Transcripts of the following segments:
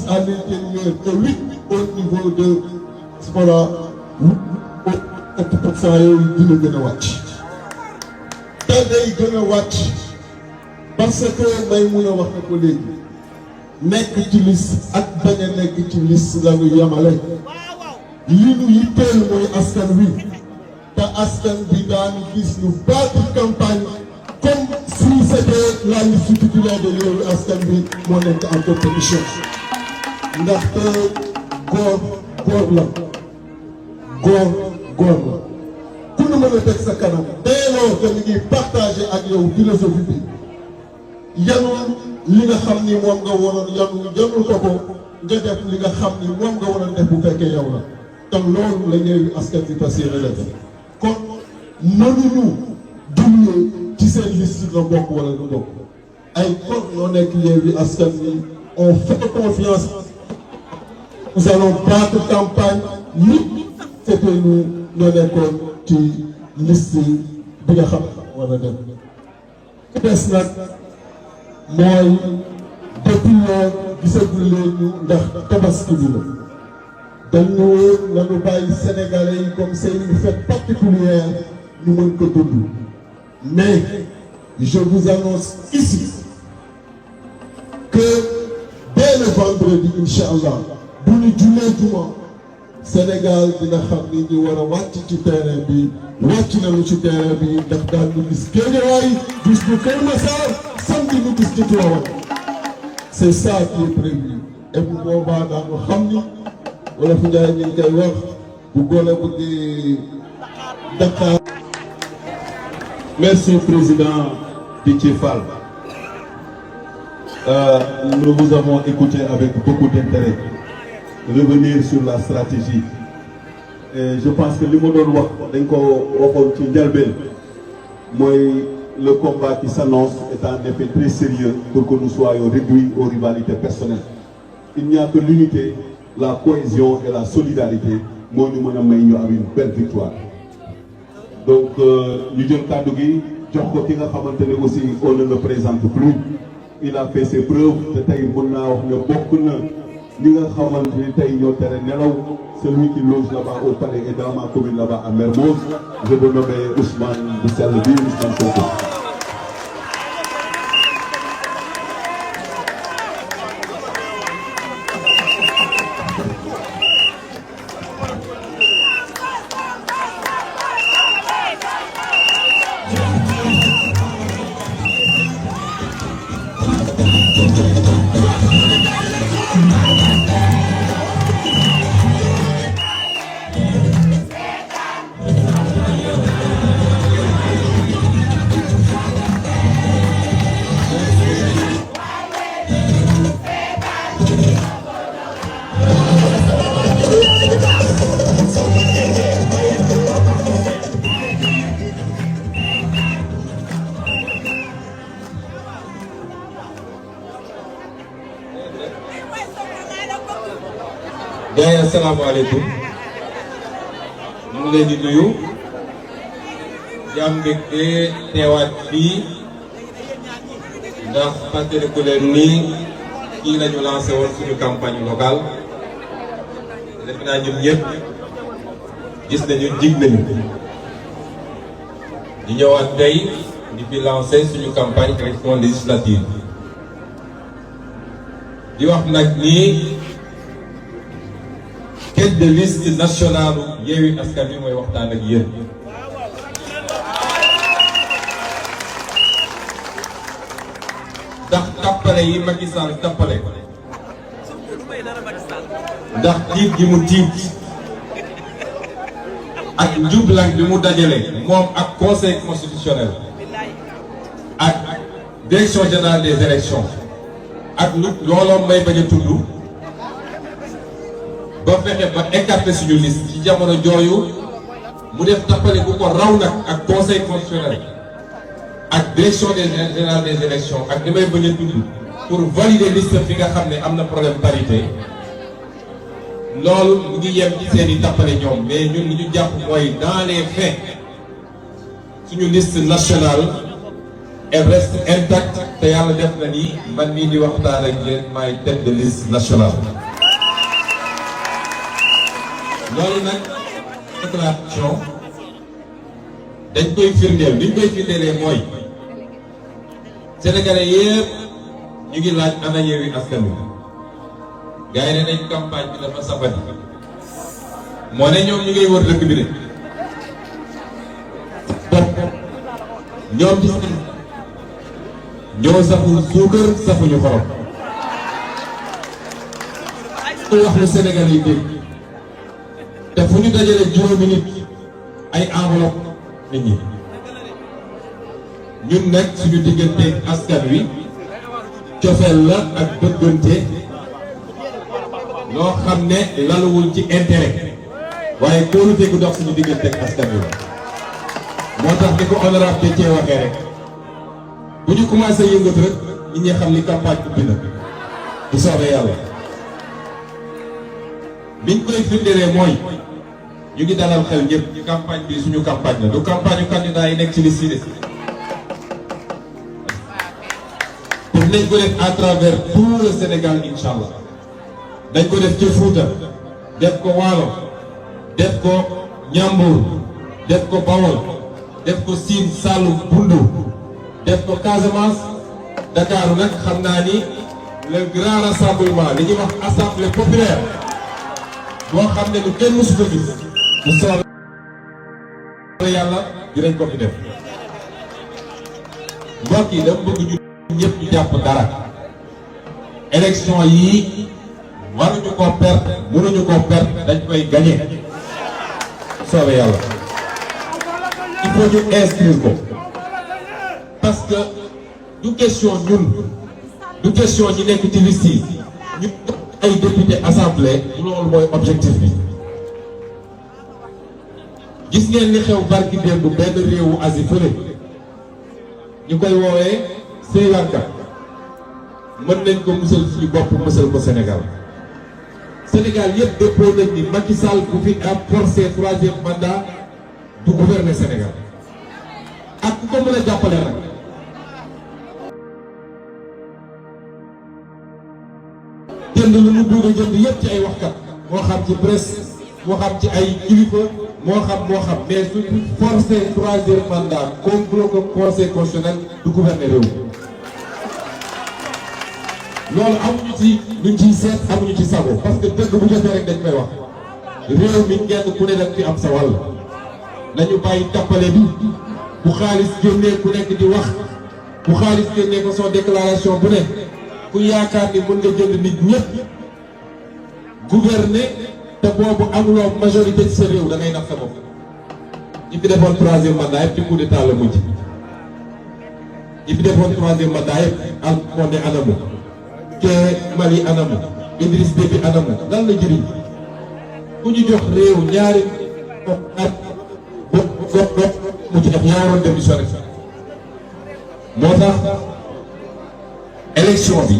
à l'intérieur et 8 au niveau de voilà 8% yooyu dina gën a wàcc. te day gën a wàcc parce que may mun a wax na ko léegi nekk ci liste ak bañ a nekk ci liste la ñu yemale. li ñu yitteel mooy askan wi te askan bi daanu gis ñu baatu campagne comme si c'était la liste titulaire de Yewwi Askan Wi moo nekk en compétition ndaxte góor la góor la ku nu mën a teg sa kanam dès lors que ñu ngi partagé ak yow philosophie bi yanul li nga xam ni moom nga waroon yanul ko nga def li nga xam ni moom nga waroon def bu fekkee yow la te loolu la Yewwi Askan Wi fas yéene def kon mënuñu duñu ci seen liste la bokk wala du bokk ay kon ñoo nekk Yewwi Askan Wi on fait confiance nous allons battre campagne nit c'était nous ñoo nekkoon ci liste bi nga xam war a dem des nag mooy depuis loolu gisagul leen ñu ndax tabaski bi la dañu nañu bàyyi Sénégalais yi comme c'est une fête particulière ñu mën ko dund mais je vous annonce ici que dès le vendredi inchallah bu ñu jullee juma Sénégal dina xam ni ñu war a wàcc ci terrain bi wàcc nañu ci terrain bi ndax daan ñu gis Guédiawaye gis ñu Keur Massar samedi ñu gis ci Tivaouane c'est ça qui est prévu et bu boobaa daanu xam ni wala fu Njaay ñu ngi koy wax bu gone bëggee Dakar. Merci Président Déthié Fall. Nous vous avons écouté avec beaucoup d'intérêt. Revenir sur la stratégie. Et je pense que li ma doon wax dañ ko waxoon ci njëlbeen mooy le combat qui s'annonce est en effet très sérieux pour que nous soyons réduits aux rivalités personnelles. Il n'y a que l'unité, la cohésion et la solidarité moo ñu mën a may ñu am une belle victoire. Donc ñu jël kàddu gi jox ko ki nga xamante ne aussi on ne le présente plus. Il a fait ses preuves te tey mën naa wax ne bokk na ñi nga xamante ni tey ñoo tere nelaw celui qui loge là-bas au palais et dans ma commune là-bas à Mermoz je veux nommer Ousmane bu sell bi Ousmane Sonko. Gaay asalaamaaleykum ñu ngi leen di nuyu di am mbégte teewaat fii ndax fàttaliku leen ni kii lañu lancé woon suñu campagne locale def naa ñun ñëpp gis nañu jig nañu di ñëwaat tey di fi lancé suñu campagne élection législative di wax nag nii tête de liste nationale Yewwi Askan Wi mooy waxtaan ak yéen ndax tappale yi Macky Sall tappale ndax tiit gi mu tiit ak njublang bi mu dajale moom ak conseil constitutionnel ak direction générale des élections ak lu looloo may bañ a tudd ba fexe ba écarter suñu liste ci jamono jooyu mu def tappale bu ko raw nag ak conseil constitutionnel ak direction générale des élections ak li may bañ a tudd pour valider liste fi nga xam ne am na problème parité loolu mu ngi yem ci seen i tappale ñoom mais ñun li ñu jàpp mooy dans les faits suñu liste nationale elle reste intacte te yàlla def na ni man mii di waxtaan ak yéen maay tête de liste nationale. loolu nag déclaration dañ koy firndeel li ñu koy firndeelee mooy sénégalais yëpp ñu ngi laaj ana Yewwi Askan Wi gars yi ne nañ campagne bi dafa safati moo ne ñoom ñu ngay wër dëkk bi de ñoom ci seen ñoo saful suukar safuñu xorom ku wax lu Sénégal yi dégg te fu ñu dajale juróomi nit ay enveloppe nit ñi ñun nag suñu diggante askan wi cofeel la ak bëggante loo xam ne laluwul ci intérêt waaye kóolute gu dox suñu diggante ak askan wi moo tax ni ko honorable de cee waxee rek bu ñu commencé yëngatu rek nit ñi xam ni campagne ubbi na bu soobee yàlla biñ koy firndelee mooy ñu ngi dalal xel ñëpp campagne bi suñu campagne la du campagne yu candidat yi nekk ci liste yi te dinañ ko def à travers tout le Sénégal incha allah dañ ko def ci Fouta def ko Waalo def ko Ñambur def ko Bawol def ko Sine Saloum Bundu def ko Casamance Dakar nag xam naa ni le grand rassemblement li ñuy wax assemblée populaire boo xam ne lu kenn mësu ko gis bu soobee yàlla dinañ ko fi def mbokk yi dama bëgg ñu ñëpp ñu jàpp dara élection yii waruñu ko perte mënuñu ko perte dañ koy gagné soobee yàlla il faut ñu inscrire ko parce que du question ñun du question ñi nekk ci liste yi ñu ay député assemblée loolu mooy objectif bi gis ngeen li xew barki démb benn réewu Asie fële ñu koy woowee Sri Lanka mën nañ ko musal suñu bopp musal ko Sénégal Sénégal yëpp dëppoo nañ ni Macky Sall bu fi am forcé troisième mandat du gouverner Sénégal ak ku ko mën a jàppale rek jënd lu mu bëgg a jënd yëpp ci ay waxkat moo xam ci presse moo xam ci ay kilifa moo xam mais su forcé troisième mandat complot ko conseil constitutionnel du gouverner réew loolu amuñu ci luñ ciy seet amuñu ci sago parce que dëgg bu jotee rek dañ koy wax réew mi kenn ku ne dañ fi am sa wàll nañu bàyyi tappale bi bu xaalis génnee ku nekk di wax bu xaalis génnee ko son déclaration bu ne ku yaakaar ni mën nga jënd nit ñëpp gouverner te boobu amuloo majorité ci sa réew da ngay nax sa bopp ñi fi defoon troisième mandat yëpp ci coup d'état la mujj ñi fi defoon troisième mandat yëpp Alpha Condé anamu ke Mali anamu Idriss Déby anamu lan la jëriñ ku ñu jox réew ñaari at gox mu ci def ñaaroon démissionné moo tax élection bi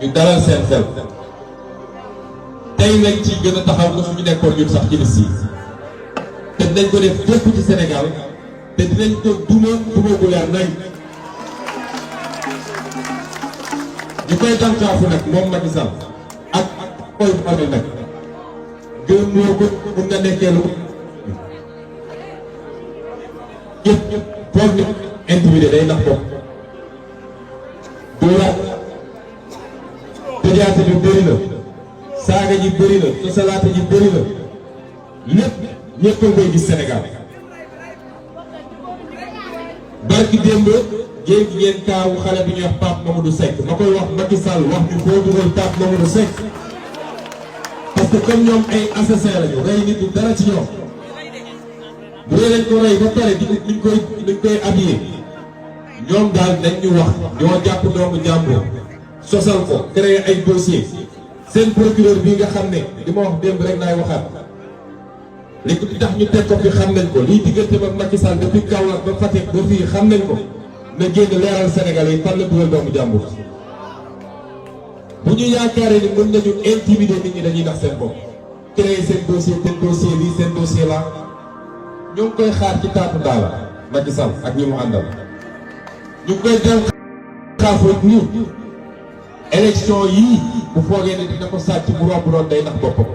ñu dalal seen xel tey lañ ci gën a taxaw ko suñu nekkoon ñun sax ci liste yi te dinañ ko def fépp ci Sénégal te dinañ ko duma gu leer nañ ñu koy dànkaafu nag moom Macky Sall ak koy amee nag gën moo ko mun nga nekkee lu yëpp foog ni intimidé day nax bopp dóoraat tëjaate bi bëri na saaga ji bëri na tosalaate ji bëri na lépp ñëpp a koy gis Sénégal barki démb jéeg ngeen kaawu xale bi ñuy wax Pape Mamadou Seck ma koy wax Macky Sall wax ni foo dugal Pape Mamadou Seck parce que comme ñoom ay assassin lañu rey nit ñi dara ci ñoom bu dee lañ ko rey ba pare duñ koy habillé ñoom daal dañ ñu wax ñoo jàpp doomu jàmbur sosal ko créer ay dossier seen procureur bii nga xam ne li ma wax démb rek naay waxaat li ko tax ñu teg ko fi xam nañ ko lii diggante ba Macky Sall depuis Kaolack ba Fatick ba fii xam nañ ko na génn leeral Sénégalais yi fan la dugal doomu jàmbur bu ñu yaakaaree ni mën nañu intimider nit ñi dañuy nax seen bopp créer seen dossier lii seen dossier la ñoo ngi koy xaar ci taatu daala Macky Sall ak ñi mu àndal ñu koy dem xaafu nii élection yii bu foogee ne dina ko sàcc bu romb doon day nax boppam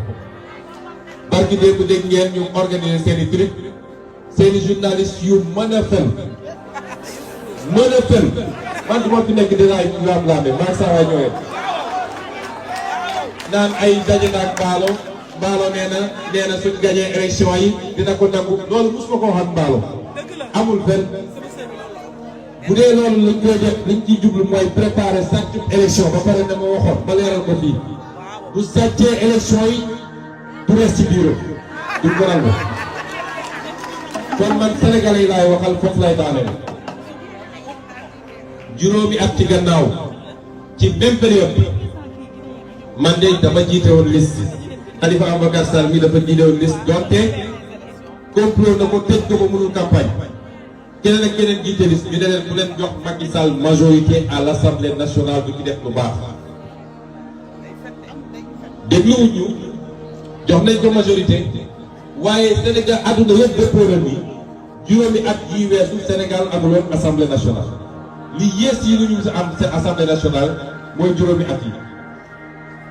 barki démb dégg ngeen ñu organiser seen i truc seen i journalistes yu mën a fen man du ma fi nekk dinaay laam-laame maa saa waay ñëwee naan ay daje naag Mballo nee na suñ gagné élection yi dina ko nangu loolu mosuma ko waxal Mballo amul fenn bu dee loolu lañ koy def liñ ciy jublu mooy préparer sàccu élection ba pare na ma waxoon ba leeral ko fii bu sàccee élection yi du res ci bureau du ko nangu kon man Sénégalais yi laay waxal foofu lay daaneel juróomi at ci gannaaw ci même période bi man de dama jiite woon liste Khalifa Ababacar Sall mi dafa jiite woon liste donte complot na ko tëj ko ba mënul campagne keneen ak keneen jiite liste ñu ne leen bu leen jox Macky Sall majorité à l'Assemblée nationale du ci def lu baax dégluwuñ ñu jox nañ ko majorité waaye Sénégal àdduna yëpp dëppoo na ni juróomi at yi weesu Sénégal amuloon Assemblée nationale li yées yi lu ñu am seen Assemblée nationale mooy juróomi at yi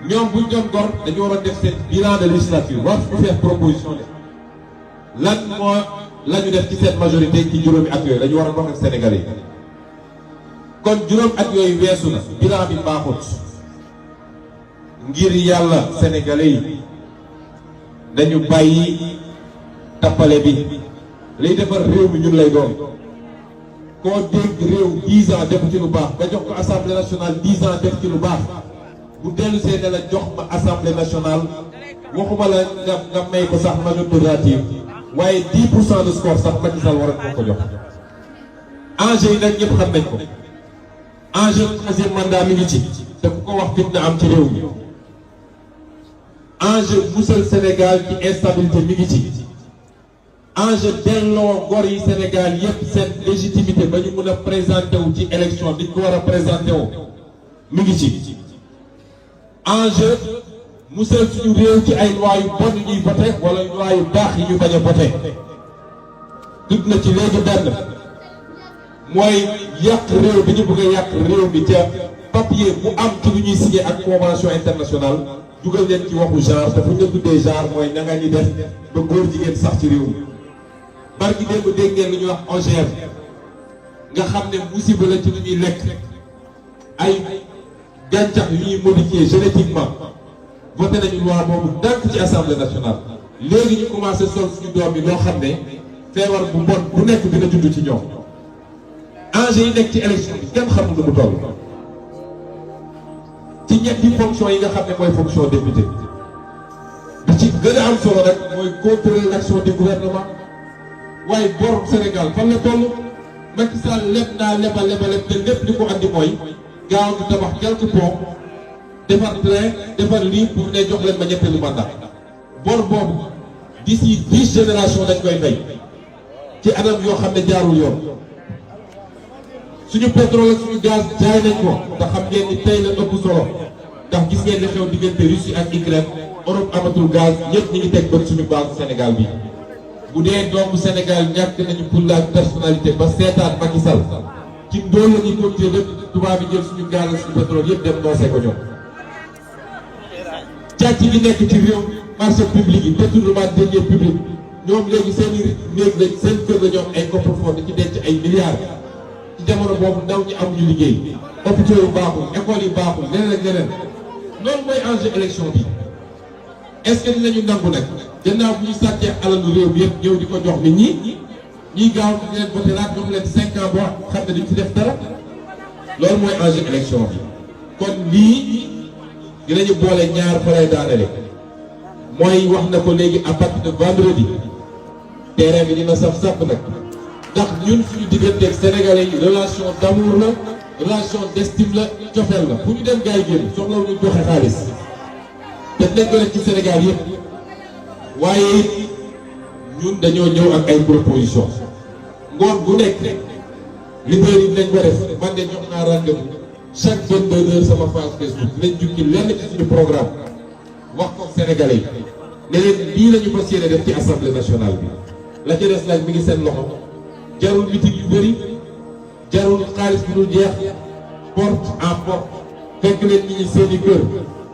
ñoom buñ doon gor dañu war a def seen bilan de législature war fu faire proposition de lan moo la ñu def ci seen majorité ci juróomi at yooyu dañu war a wax ak Sénégalais yi kon juróom at yooyu weesu na bilan bi baaxut ngir yàlla Sénégalais yi dañu bàyyi tappale bi liy defar réew mi ñun lay doon koo dégg réew 10 ans def ci lu baax nga jox ko assemblée nationale 10 ans def ci lu baax bu dellu see ne la jox ma assemblée nationale waxuma la nga may ko sax majorité relative waaye 10% de score sax Macky Sall war a ko jox. enjeu yi nag ñëpp xam nañ ko enjeu troisième mandat mi ngi ci te ku ko wax fitna am ci réew mi enjeu musal Sénégal ci instabilité mi ngi ci. enjeu delloo gor yi Sénégal yépp seen légitimité ba ñu mën a présenté wu ci élection di ko war a présenté wu mi ngi ci enjeu musal suñu réew ci ay loi yu bon ñuy voté wala loi yu baax yi ñu bañ a voté tudd na ci léegi benn mooy yàq réew bi ñu bëgg a yàq réew mi ca papier bu am ci lu ñuy signé ak convention internationale dugal leen ci waxu genre te fu ñu tuddee genre mooy na nga ñuy def ba góor jigéen sax ci réew mi barki démb dégg ngeen lu ñuy wax OGM nga xam ne musiba la ci lu ñuy lekk ay gàncax yu ñuy modifié génétiquement voté nañu loi boobu dànk ci assemblée nationale léegi ñu commencé sol suñu doom yi loo xam ne feebar bu bon bu nekk dina judd ci ñoom enjeu yi nekk ci élection bi kenn xamul lu mu toll ci ñetti fonction yi nga xam ne mooy fonction député bi ci gën a am solo rek mooy contrôler l'action du gouvernement waaye borom Sénégal fan la toll Macky Sall leb te lépp li ko andi mooy gaaw di tabax quelques ponts defar train defar lii pour ne jox leen ma ñetteelu mandat bor boobu d'ici 10 générations dañ koy fay ci anam yoo xam ne jaarul yoon suñu pétrole ak suñu gaz jaay nañ ko te xam ngeen ni tey la ëpp solo ndax gis ngeen li xew diggante Russie ak Ukraine Europe amatul gaz ñëpp ñi ngi teg bët suñu base Sénégal bi bu dee doomu Sénégal ñàkk nañu pour la personnalité ba seetaan Macky Sall ci ndóol la ñuy continuer lépp tubaab bi jël suñu gaz ak suñu pétrole yëpp dem noosee ko ñoom càcc gi nekk ci réew marché public yi détournement de deniers publics ñoom léegi seen i néeg lañ seen kër la ñoom ay coffre-fort di ci denc ay milliards ci jamono boobu ndaw ñi amuñu liggéey hôpitaux yu baaxul école yi baaxul leneen ak leneen loolu mooy enjeu élection bi est-ce que dinañu nangu nag gannaaw bu ñu sàccee alalu réew bi yëpp ñëw di ko jox nit ñi ñuy gaaw di leen voté laat jox leen 5 ans boo xam ne duñ ci def dara loolu mooy enjeu élection bi kon lii dinañu boole ñaar fa lay daanale mooy wax na ko léegi à partir de vendredi terrain bi dina saf-saf nag ndax ñun suñu digganteeg sénégalais yi relation d'amour la relation d'estime la cofeel la fu ñu dem gars yi génn soxla ñu joxe xaalis te nekk leen ci Sénégal yëpp waaye ñun dañoo ñëw ak ay proposition ngoon bu nekk leader yi dinañ ko def man de jox naa rendez-vous chaque 22 heures sama page Facebook dinañ jukki lenn ci suñu programme wax ko sénégalais yi ne leen lii la ñu fas yéene def ci assemblée nationale bi la ca des nag mi ngi seen loxo jarul meeting yu bëri jarul xaalis bi dul jeex porte en porte fekk leen nit ñi seeni kër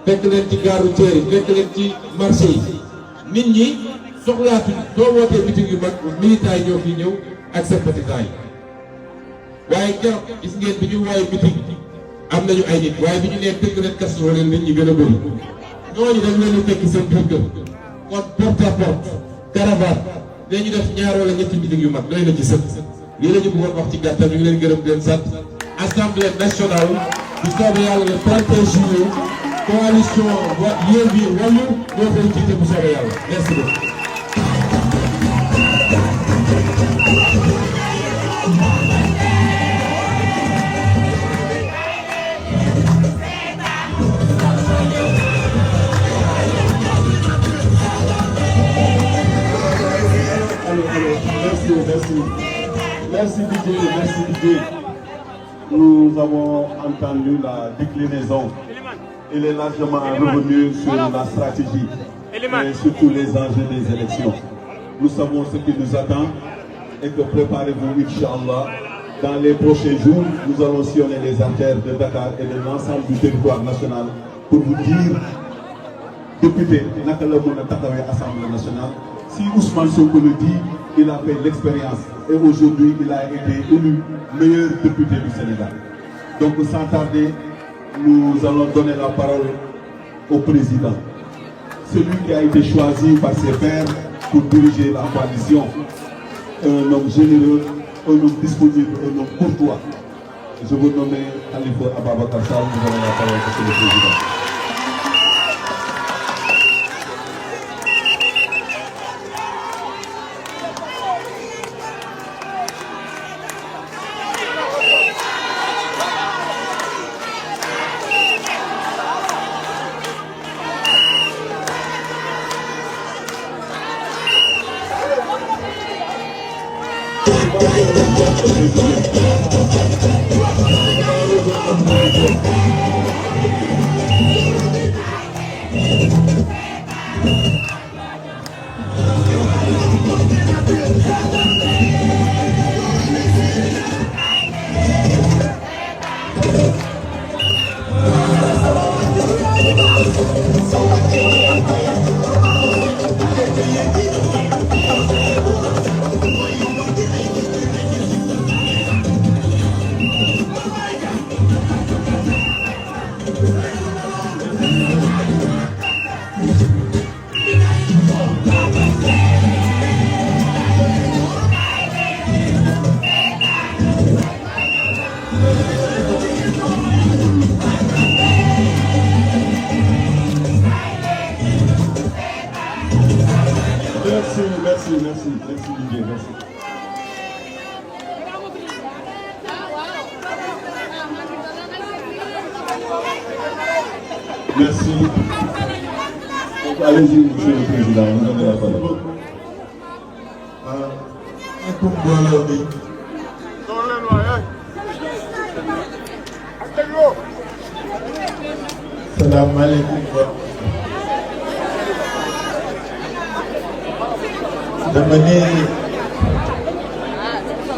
fekk leen ci gare routière yi fekk leen ci marché yi nit ñi soxlaatuñ soo wootee meeting yu mag militants yi ñoo fi ñëw ak sympathisants yi waaye keroog gis ngeen bi ñu woowee meeting am nañu ay nit waaye bi ñu nee tëgg leen kasu leen nit ñi gën a bëri ñooñu dañ leen di fekk seen biir kër kon porte à porte caravane dañu def ñaar wala ñetti meeting yu mag doy na ci sëkk lii la ñu bëggoon wax ci gàttal ñu ngi leen gërëm di leen sant assemblée nationale bu soobee yàlla le 31 juillet coalition Yewwi Wallu moo koy jiite bu soobee yàlla merci beaucoup. Merci Didier. Nous avons entendu la déclinaison. Il est largement revenu sur la stratégie et surtout les enjeux des élections. Nous savons ce qui nous attend et que préparez-vous, Inch'Allah. Dans les prochains jours, nous allons sillonner les artères de Dakar et de l'ensemble du territoire national pour vous dire, député, naka la mën a taxawee Assemblée nationale. Si Ousmane Sonko le dit, il a fait l'expérience et aujourd'hui il a été élu meilleur député du Sénégal. Donc sans tarder, nous allons donner la parole au président. Celui qui a été choisi par ses pairs pour diriger la coalition. Un homme généreux, un homme disponible, un homme courtois. Je vous nomme Khalifa Ababacar Sall, nous allons la parole à le président. Merci Didier, merci. Merci. Allez-y, monsieur le président, vous avez la parole. Salam alaikum. dama ne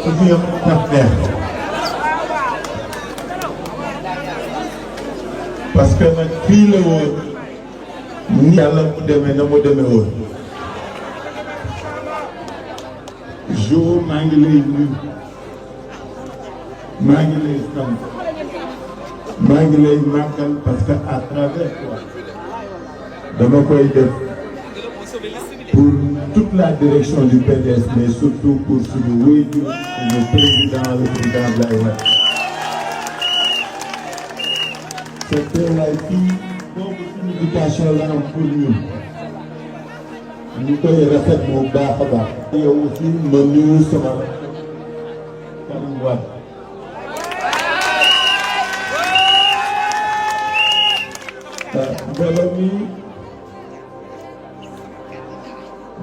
ku fi yëpp partenaire parce que nag fii la woon ni yàlla mu demee na mu demee woon Jo maa ngi lay nuyu maa ngi lay sant maa ngi lay màggal parce que à travers toi dama koy def pour toute la direction du PDS, mais surtout pour le président Abdoulaye Wade. C'était la fille dont l'éducation là pour nous. Nous pouvons refaire mon bas à bas. Il y a aussi mon nouveau sama Karim Wade.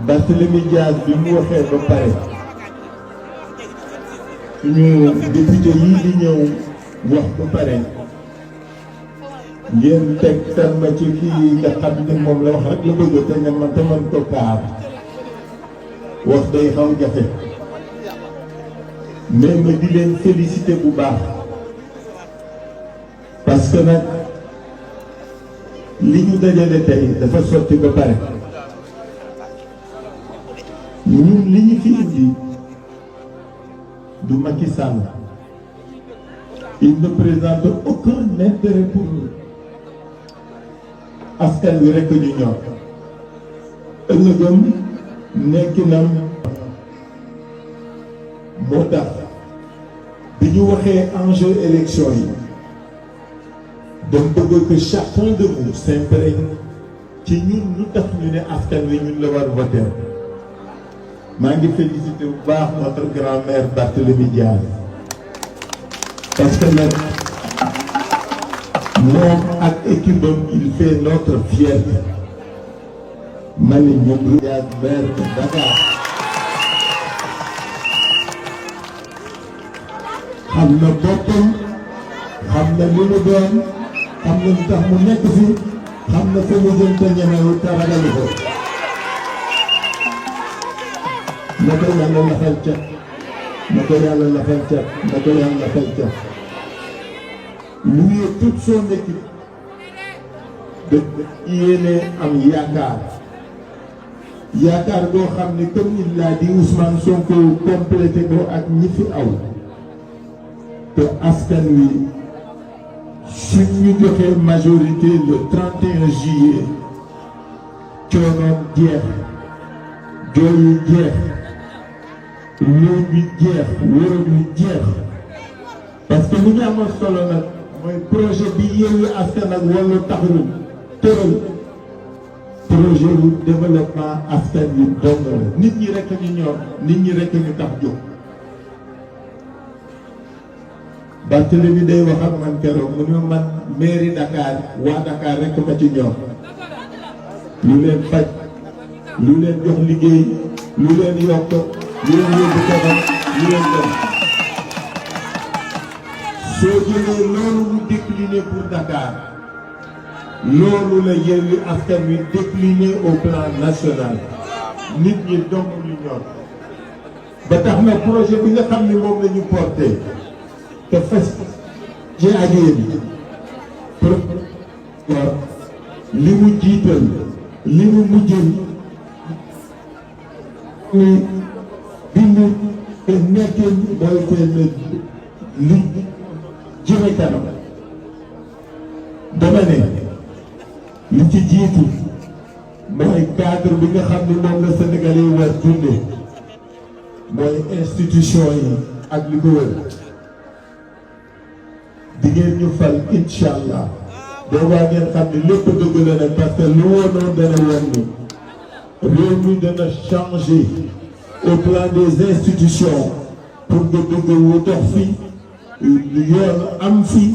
Barthélémy Dias bi mu waxee ba pare suñu député yii di ñëw wax ba pare ngeen teg ma ci kii nga xam ne moom la wax rek la bëgg te nga man te man ko kaar wax day xaw jafe mais ma di leen féliciter bu baax parce que nag li ñu dajale tey dafa sotti ba pare ñun li ñu fi indi du Macky Sall il ne présente aucun intérêt pour nous askan wi rekk ñu ñor ëllëgam nekkinam moo tax bi ñu waxee enjeu élection yi dama bëgg que chacun de nous s'imprègne ci ñun lu tax ñu ne askan wi ñun la war voter maa ngi féliciter bu baax notre grand-mère Barthélémy Dias parce que nag moom ak équipe am il fait notre fierté ma ne ñoom Dias maire de Dakar xam na boppam xam na li mu doon xam na lu tax mu nekk fi xam na fa mu jëm te ñemewu te ragalu ko na ko yàlla lafal cat na ko yàlla lafal cat na ko yàlla lafal cat lui et toute son équipe de yéene am yaakaar boo xam ni comme il l'a dit Ousmane Sonko complété ko ak ñi fi aw te askan wi suñ ñu joxee majorité le 31 juillet coonoom jeex jooyu jeex loolu bi jeex wóor bi jeex parce que li ñu amoon solo nag mooy projet bi Yewwi Askan ak Wallu taxawu tëral projet wu développement askan wi dong la nit ñi rekk ñu ñor nit ñi rekk ñu tax jóg Barthélémy day wax ak man keroog mu ne man mairie Dakar waa Dakar rekk ma ci ñor lu leen faj lu leen jox liggéey lu leen yokk lu leen yóbbu kanam lu leen dem soo jëlee loolu mu décliné pour Dakar loolu la Yewwi Askan Wi décliné au plan national nit ñi dong ñu ñor ba tax na projet bi nga xam ne moom la ñu porté te fas ci ak yéen li mu jiital li mu mujjal ni bindu te nekkin mooy seen li jëme kanam dama ne li ci jiitu mooy cadre bi nga xam ne moom la Sénégalais yi war dunde mooy institution yi ak li ko wër di ngeen ñu fal incha allah boobaa ngeen xam ne lépp dëgg la nag parce que lu woonoon dana woon ni réew mi dana changer au plan des institutions pour nga dëgg wu dox fi yoon am fi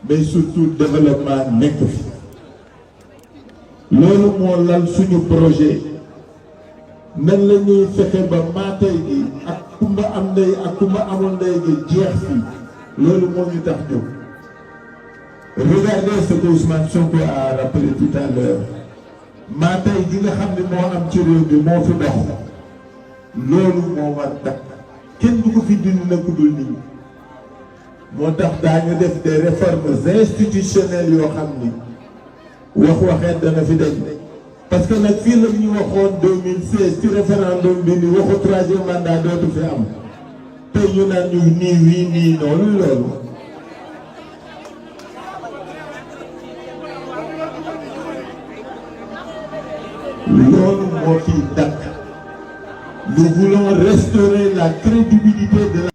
mais surtout développement nekk fi loolu moo lal suñu projet nan la ñuy fexe ba maatay gi ak kumba am ndey ak kumba amul ndey gi jeex fi loolu moo ñu tax jóg. Regardez ce que Ousmane Sonko a rappelé tout à l'heure maatay gi nga xam ne moo am ci réew mi moo fi dox loolu moo war dakk kenn du ko fi dindi na ku dul nit ñi moo tax daañu def des réformes institutionnelles yoo xam ni waxeet dana fi dañ parce que nag fii la ñu waxoon 2016 ci référendum bi ni waxu troisième mandat dootu fi am tey ñu naan ñu nii wii nii noonu loolu loolu moo fi dakk nous voulons restaurer la crédibilité de